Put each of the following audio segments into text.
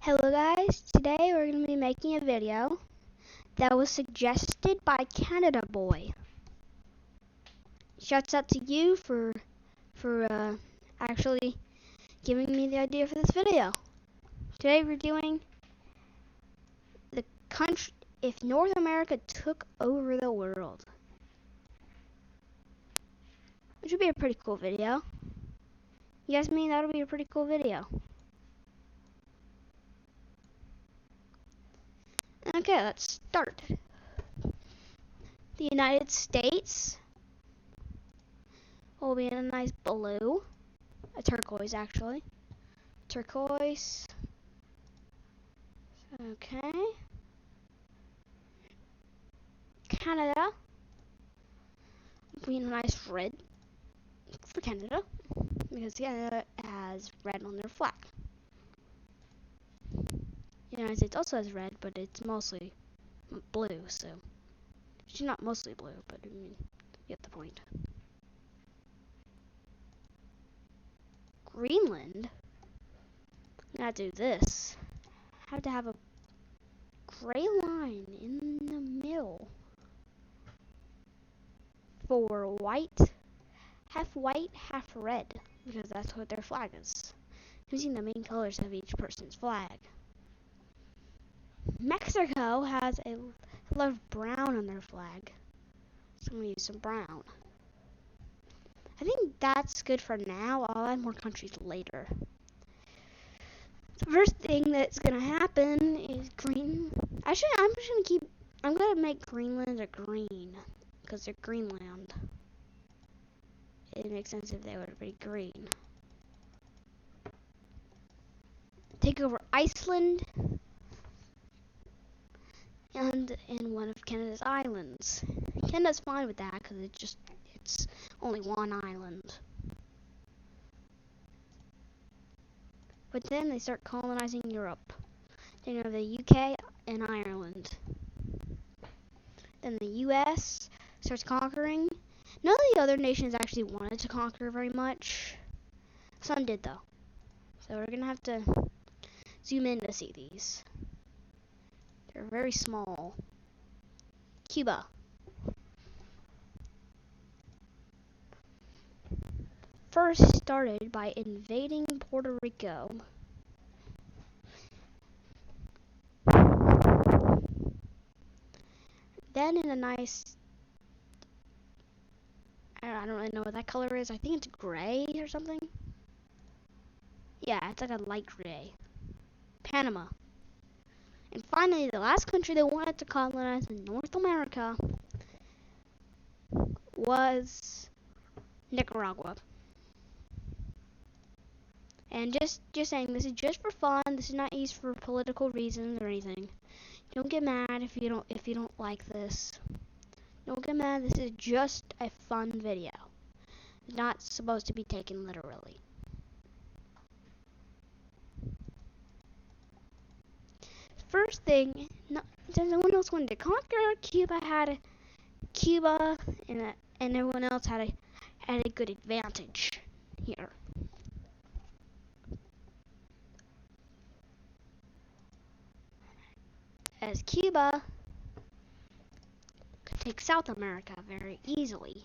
Hello guys, today we're going to be making a video that was suggested by Canada Boy. Shouts out to you for actually giving me the idea for this video. Today we're doing the country if North America took over the world. Which would be a pretty cool video. You guys mean that would be a pretty cool video? Okay, let's start. The United States will be in a nice blue. A turquoise, actually. Turquoise. Okay. Canada will be in a nice red for Canada, because Canada has red on their flag. The United States also has red, but it's mostly blue, so she's not mostly blue, but I mean, you get the point. Greenland, I'm gonna do this. I have to have a gray line in the middle for white, half red, because that's what their flag is, using the main colors of each person's flag. Mexico has a lot of brown on their flag, so I'm gonna use some brown. I think that's good for now. I'll add more countries later. The first thing that's gonna happen is green. Actually, I'm gonna make Greenland a green, because they're Greenland. It makes sense if they would be green. Take over Iceland and in one of Canada's islands. Canada's fine with that because it's only one island. But then they start colonizing Europe. They have the UK and Ireland. Then the US starts conquering. None of the other nations actually wanted to conquer very much. Some did though. So we're gonna have to zoom in to see these. They're very small. Cuba. First started by invading Puerto Rico. Then in a nice, I don't really know what that color is. I think it's gray or something. Yeah, it's like a light gray. Panama. And finally, the last country that wanted to colonize in North America was Nicaragua. And just saying, this is just for fun. This is not used for political reasons or anything. Don't get mad if you don't like this. Don't get mad. This is just a fun video. It's not supposed to be taken literally. First thing, since no one else wanted to conquer, Cuba and everyone else had a good advantage here. As Cuba could take South America very easily.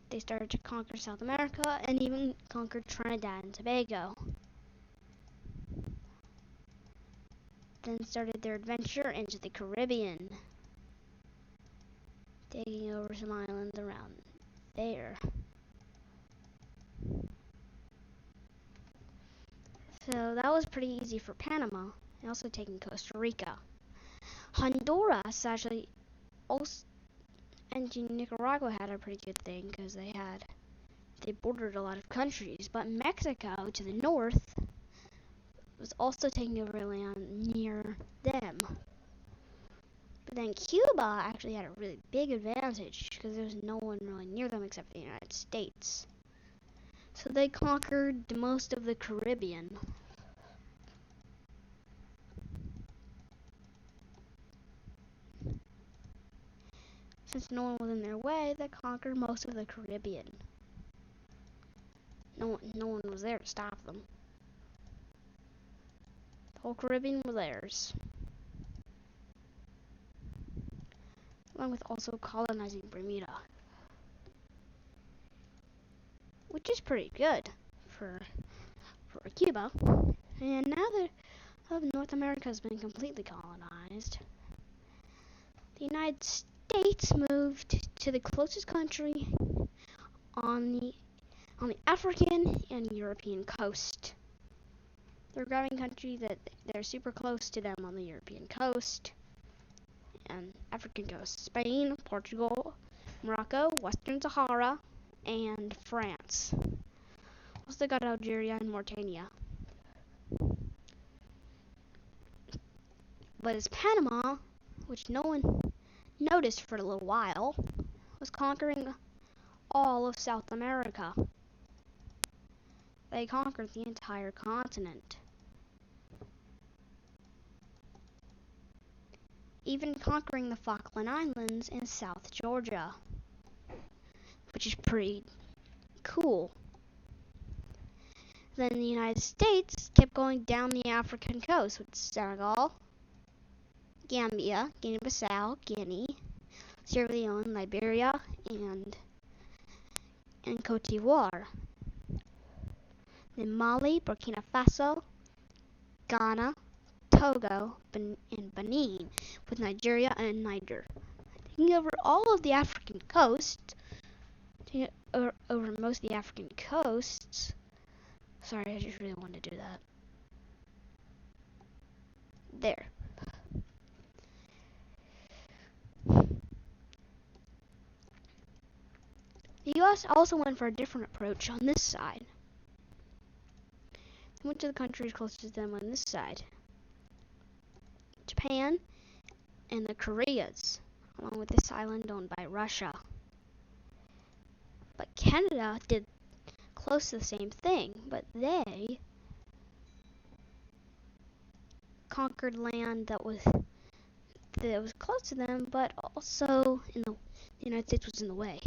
They started to conquer South America and even conquered Trinidad and Tobago. Then started their adventure into the Caribbean, taking over some islands around there. So that was pretty easy for Panama, and also taking Costa Rica. Honduras actually also, and Nicaragua had a pretty good thing because they bordered a lot of countries, but Mexico to the north was also taking over land near them. But then Cuba actually had a really big advantage because there was no one really near them except the United States. So they conquered most of the Caribbean. Since no one was in their way, they conquered most of the Caribbean. No one was there to stop them. whole Caribbean were theirs, along with also colonizing Bermuda, which is pretty good for Cuba. And now that North America has been completely colonized, the United States moved to the closest country on the African and European coast. They're grabbing countries that they're super close to them on the European coast and African coast: Spain, Portugal, Morocco, Western Sahara, and France. Also got Algeria and Mauritania. But it's Panama, which no one noticed for a little while, was conquering all of South America. They conquered the entire continent, even conquering the Falkland Islands and South Georgia, which is pretty cool. Then the United States kept going down the African coast with Senegal, Gambia, Guinea-Bissau, Guinea, Sierra Leone, Liberia, and Cote d'Ivoire. Then Mali, Burkina Faso, Ghana, Togo, and Benin, with Nigeria and Niger. Taking over all of the African coast, over most of the African coasts. Sorry, I just really wanted to do that. There. The U.S. also went for a different approach on this side. They went to the countries closest to them on this side: Japan and the Koreas, along with this island owned by Russia. But Canada did close to the same thing, but they conquered land that was close to them, but also the United States was in the way.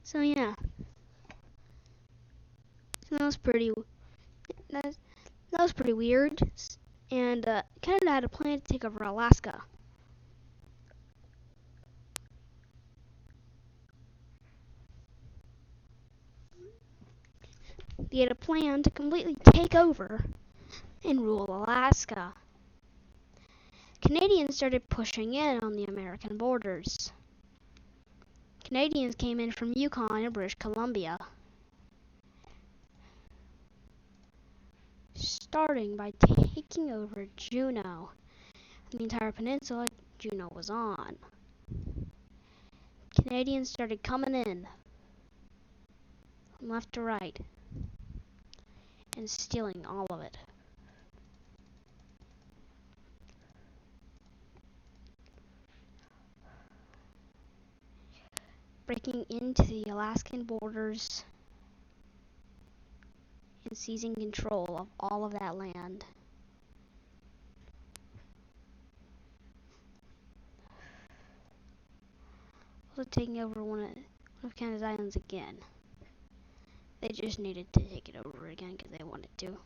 So yeah, so that was pretty weird. And Canada had a plan to take over Alaska. They had a plan to completely take over and rule Alaska. Canadians started pushing in on the American borders. Canadians came in from Yukon and British Columbia, starting by taking over Juneau, the entire peninsula Juneau was on. Canadians started coming in from left to right and stealing all of it. Breaking into the Alaskan borders and seizing control of all of that land. Also taking over one of Canada's islands again. They just needed to take it over again because they wanted to.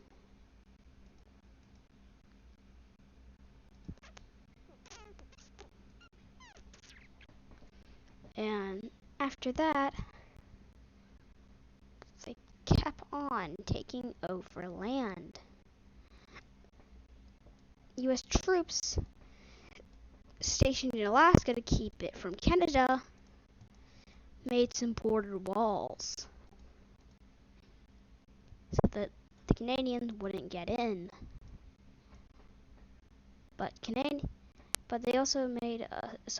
And after that, they kept on taking over land. U.S. troops stationed in Alaska to keep it from Canada made some border walls so that the Canadians wouldn't get in. But they also made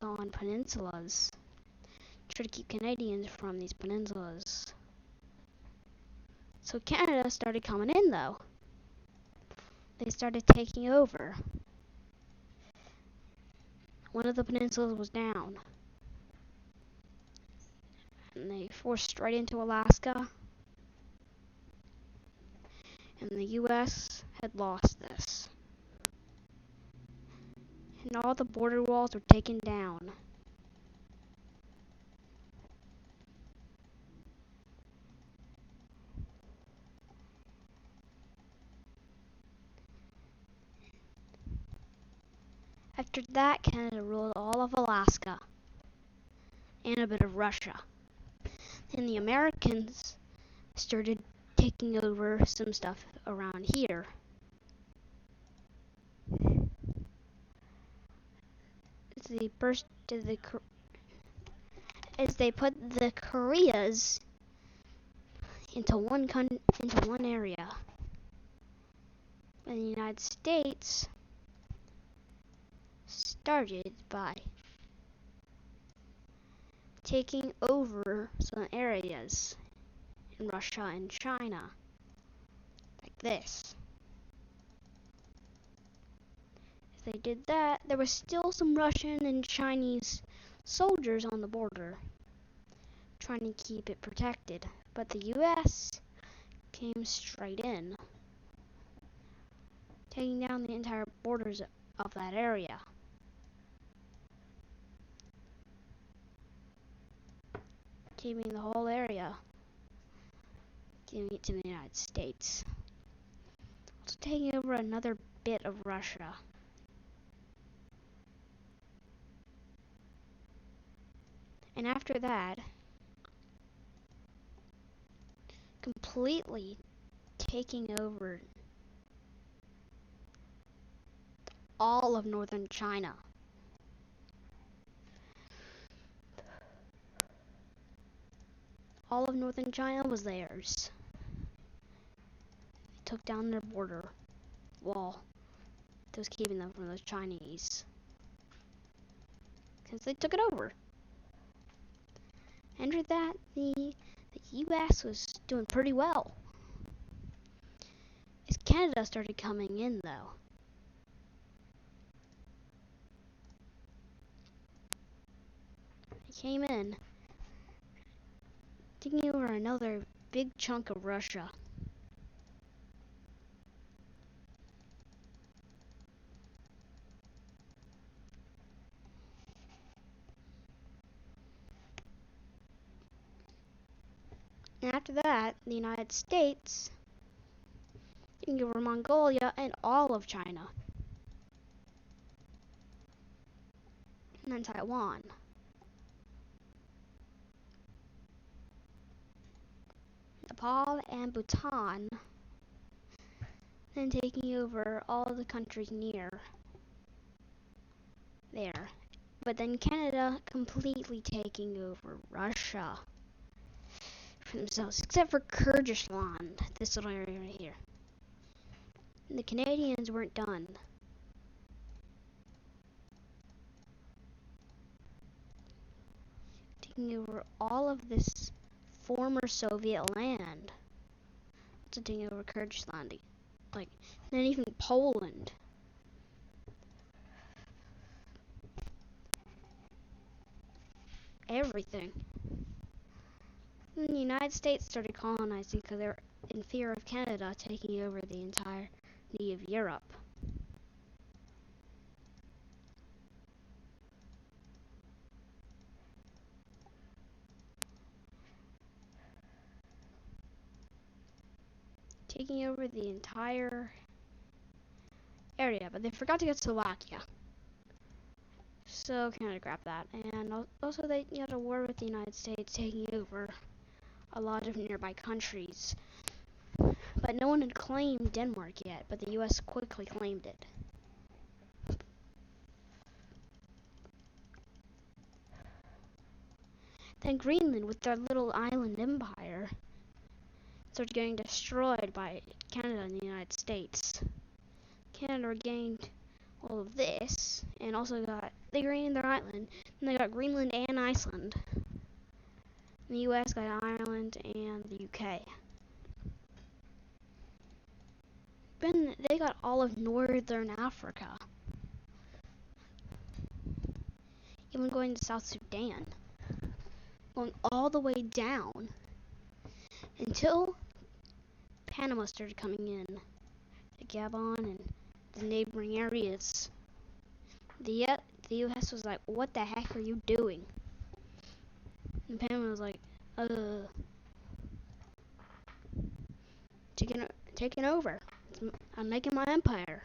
on peninsulas, try to keep Canadians from these peninsulas. So Canada started coming in, though. They started taking over. One of the peninsulas was down, and they forced right into Alaska. And the U.S. had lost this. and all the border walls were taken down. After that, Canada ruled all of Alaska and a bit of Russia. And the Americans started taking over some stuff around here. As they put the Koreas into one area. And the United States started by taking over some areas in Russia and China, like this. If they did that, there was still some Russian and Chinese soldiers on the border, trying to keep it protected, but the US came straight in, taking down the entire borders of that area. Keeping the whole area, giving it to the United States. Also taking over another bit of Russia. And after that, completely taking over all of northern China. All of northern China was theirs. They took down their border wall that was keeping them from those Chinese, because they took it over. After that, the US was doing pretty well. As Canada started coming in, though, they came in, taking over another big chunk of Russia. And after that, the United States taking over Mongolia and all of China. And then Taiwan. Nepal and Bhutan, then taking over all the countries near there. But then Canada completely taking over Russia for themselves, except for Kyrgyzstan, this little area right here. And the Canadians weren't done. Taking over all of this former Soviet land. Also taking over Kyrgyzstan, like, then even Poland. Everything. And the United States started colonizing because they were in fear of Canada taking over the entirety of Europe. Taking over the entire area, but they forgot to get Slovakia. So Canada grabbed that, and also they had a war with the United States, taking over a lot of nearby countries. But no one had claimed Denmark yet, but the US quickly claimed it. Then Greenland, with their little island empire, started getting destroyed by Canada and the United States. Canada regained all of this, and also they regained their island, and they got Greenland and Iceland. And the US got Ireland and the UK. Then they got all of northern Africa, even going to South Sudan, going all the way down until Panama started coming in, to Gabon and the neighboring areas. The uh, the U.S. was like, "What the heck are you doing?" And Panama was like, taking taking over. I'm making my empire."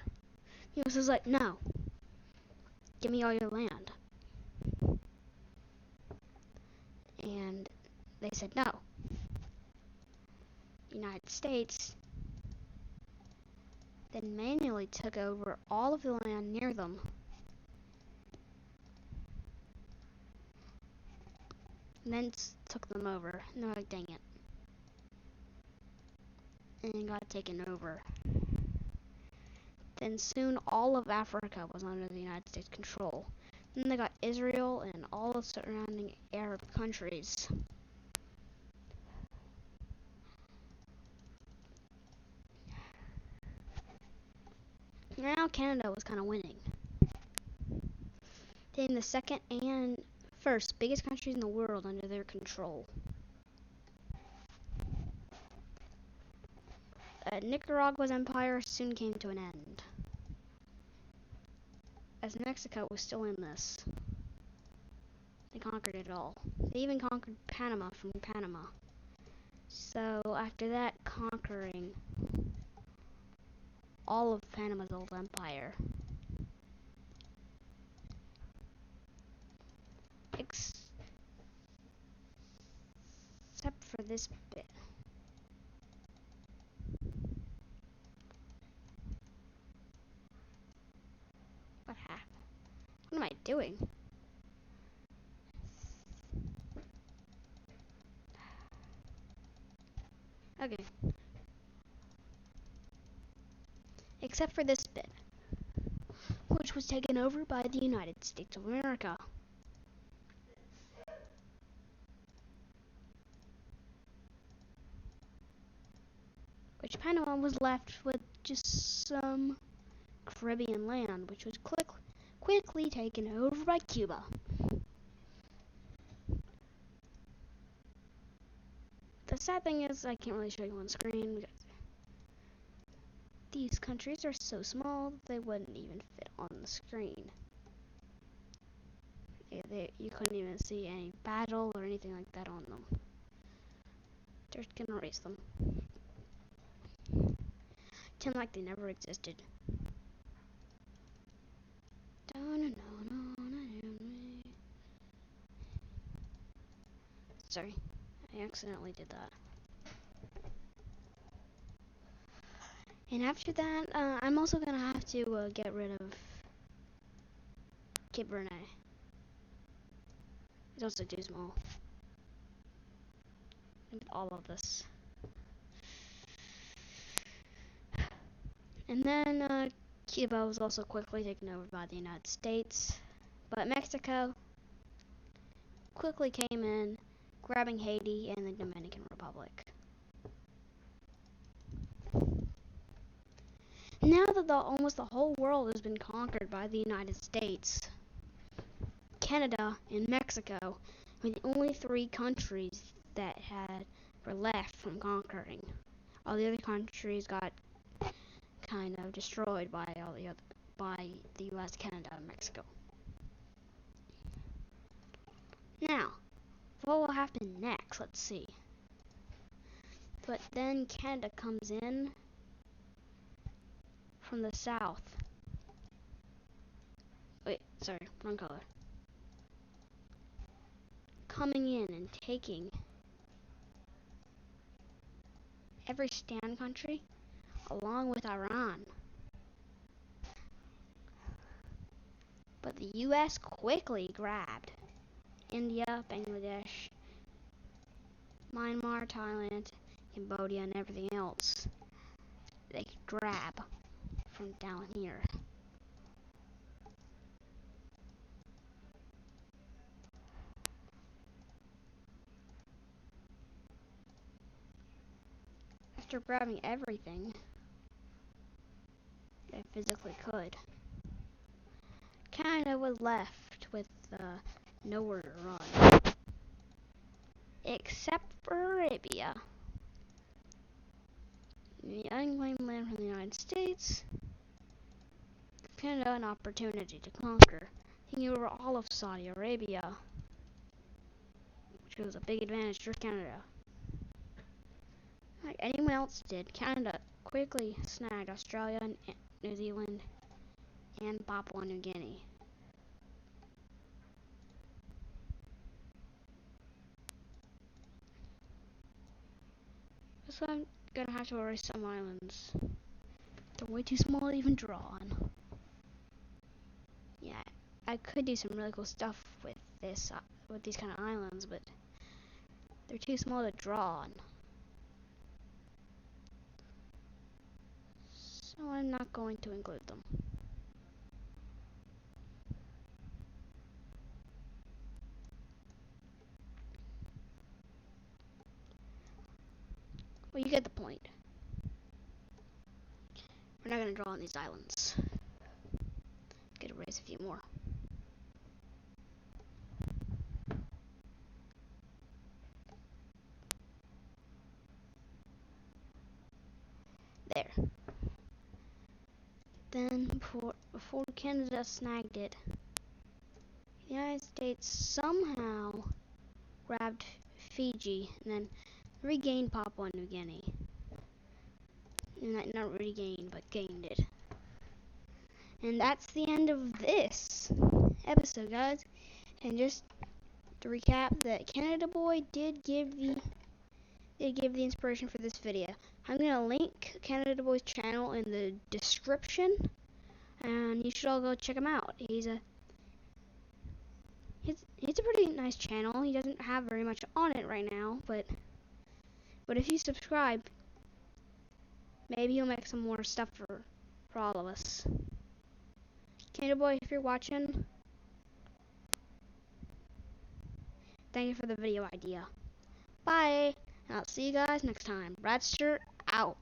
The U.S. was like, "No, give me all your land." And they said no. The United States then manually took over all of the land near them. And then took them over. And they're like, dang it. And got taken over. Then soon all of Africa was under the United States control. Then they got Israel and all the surrounding Arab countries. Now Canada was kind of winning. Being the second and first biggest countries in the world under their control. Nicaragua's empire soon came to an end, as Mexico was still in this. They conquered it all. They even conquered Panama from Panama. So after that conquering all of Panama's old empire, except for this bit. What happened? What am I doing? Okay. Except for this bit, which was taken over by the United States of America. Which Panama was left with just some Caribbean land, which was quickly taken over by Cuba. The sad thing is I can't really show you on screen because these countries are so small that they wouldn't even fit on the screen. You couldn't even see any battle or anything like that on them. Just gonna erase them. Pretend like they never existed. Sorry, I accidentally did that. And after that, I'm also gonna have to get rid of Cape Verde. It's also too small. And all of this. And then Cuba was also quickly taken over by the United States. But Mexico quickly came in, grabbing Haiti and the Dominican Republic. Now that almost the whole world has been conquered by the United States, Canada and Mexico were the only three countries that were left from conquering. All the other countries got kind of destroyed by the U.S., Canada, and Mexico. Now, what will happen next? Let's see. But then Canada comes in from the south. Wait, sorry, wrong color. Coming in and taking every stand country along with Iran. But the US quickly grabbed India, Bangladesh, Myanmar, Thailand, Cambodia, and everything else they could grab from down here. After grabbing everything they physically could, Canada was left with nowhere to run. Except for Arabia. The unclaimed land from the United States. Canada an opportunity to conquer, taking over all of Saudi Arabia, which was a big advantage for Canada. Like anyone else did, Canada quickly snagged Australia and New Zealand and Papua New Guinea. So I'm gonna have to erase some islands. They're way too small to even draw on. Yeah, I could do some really cool stuff with these kind of islands, but they're too small to draw on. So I'm not going to include them. Well, you get the point. We're not going to draw on these islands. Get to erase a few more. There. Then, before Canada snagged it, the United States somehow grabbed Fiji and then regained Papua New Guinea. Not regained, but gained it. And that's the end of this episode, guys. And just to recap, that Canada Boy did give the inspiration for this video. I'm gonna link Canada Boy's channel in the description, and you should all go check him out. He's a pretty nice channel. He doesn't have very much on it right now, but if you subscribe, maybe he'll make some more stuff for all of us. Canada Boy, if you're watching, thank you for the video idea. Bye, and I'll see you guys next time. Bradster out.